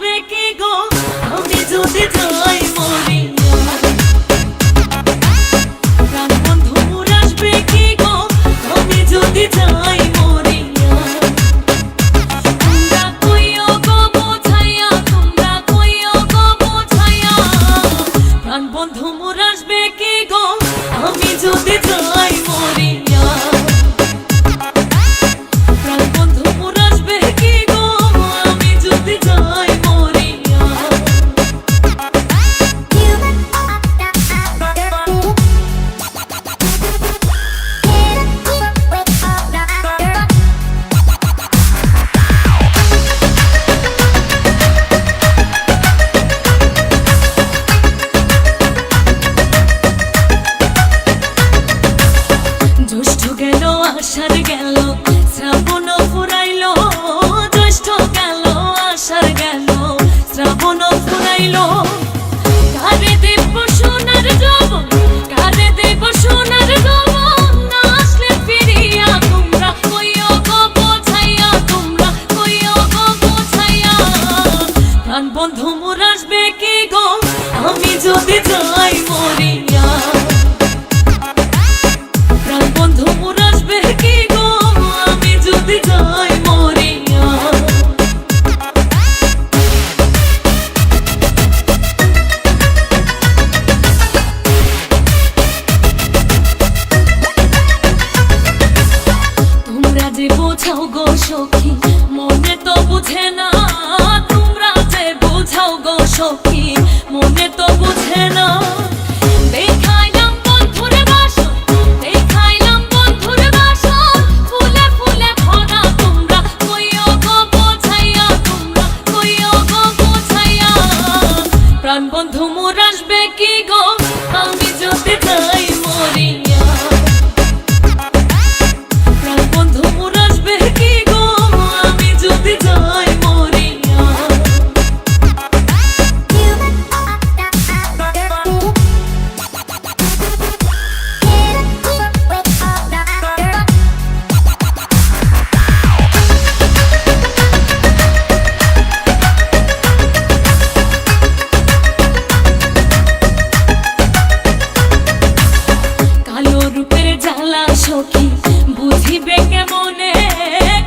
আসবে কি গো আমি যদি যাই মরিয়া। প্রাণ বন্ধু মোর আসবে কি গো আমি যদি যাই মরিয়া। তোমরা কইও গো বোঝাইয়া, তোমরা কইও গো বোঝাইয়া, প্রাণ বন্ধু মোর আসবে কি গো আমি যদি যাই মরিয়া। প্রাণ বন্ধু মোর আসবে কি গো আমি যদি যাই মরিয়া। জ্যৈষ্ঠ গেল আষাঢ় গেল শ্রাবণ ফুরাইল, জ্যৈষ্ঠ গেল আষাঢ় গেল শ্রাবণ ফুরাইল। কারে দেব সোনার যৌবন, কারে দেব সোনার যৌবন, না আসলে ফিরিয়া। তোমরা কইও গো বোঝাইয়া, তোমরা কইও গো বোঝাইয়া, প্রাণ বন্ধু মোর আসবে কি গো আমি যদি যাই মরিয়া। প্রাণ বন্ধু মোর আসবে কি গো আমি যদি যাই মরিয়া। তোমরা যে বোঝাও গো সখী মনে তো বুঝে না, তোমরা যে বোঝাও গো সখী মনে তো বুঝে না। দেখাইলাম বন্ধুর বাসন, দেখাইলাম বন্ধুর বাসন, ফুলে ফুলে ভরা। তোমরা কইও গো বোঝাইয়া, তোমরা কইও গো বোঝাইয়া, প্রাণ বন্ধু মোর আসবে কি গো আমি যদি যাই মরিয়া। প্রাণ বন্ধু মোর আসবে কি গো আমি যদি যাই মরিয়া। কালো রূপের জ্বালা সখী বুঝিবে কেমনে,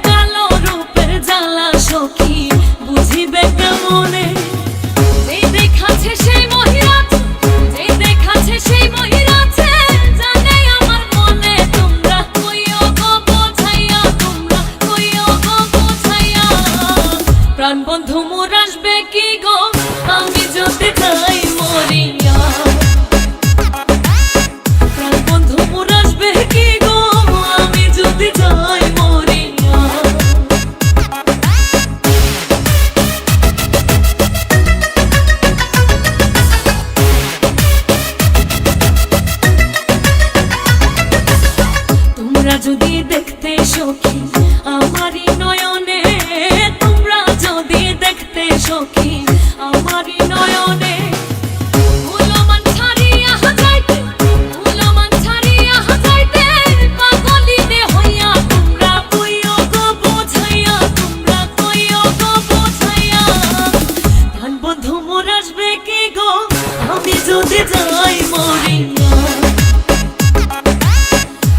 কালো রূপের জ্বালা সখী বুঝিবে কেমনে। যেই দেখাচ্ছে সেই মহিরাছে, যেই দেখাচ্ছে সেই মহিরাছে, জানে আমার মনে। তোমরা কইও গো বোঝাইয়া, তোমরা কইও গো বোঝাইয়া, প্রাণ বন্ধু মোর আসবে কি গো আমি যদি যাই মরিয়া। প্রাণ বন্ধু মোর আসবে কি গো আমি যদি যাই মরিয়া। তোমরা যদি দেখতে সখী আমারই নয়নে, তোমরা যদি দেখতে সখী আমারই নয়নে, উলমান ছাড়িয়া যাইতে, উলমান ছাড়িয়া যাইতে, পাগলিনে হইয়া। তোমরা কইও গো বোঝাইয়া, তোমরা কইও গো বোঝাইয়া, প্রাণ বন্ধু মোর আসবে কি গো আমি যদি যাই মরিয়া।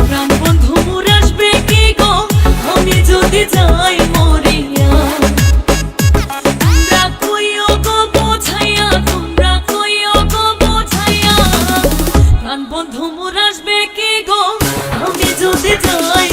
প্রাণ বন্ধু মোর আসবে কি গো আমি যদি যাই মরিয়া। তোমরা কইও গো বোঝাইয়া, তোমরা কইও গো বোঝাইয়া, প্রাণ বন্ধু মোর আসবে কি গো আমি যদি যাই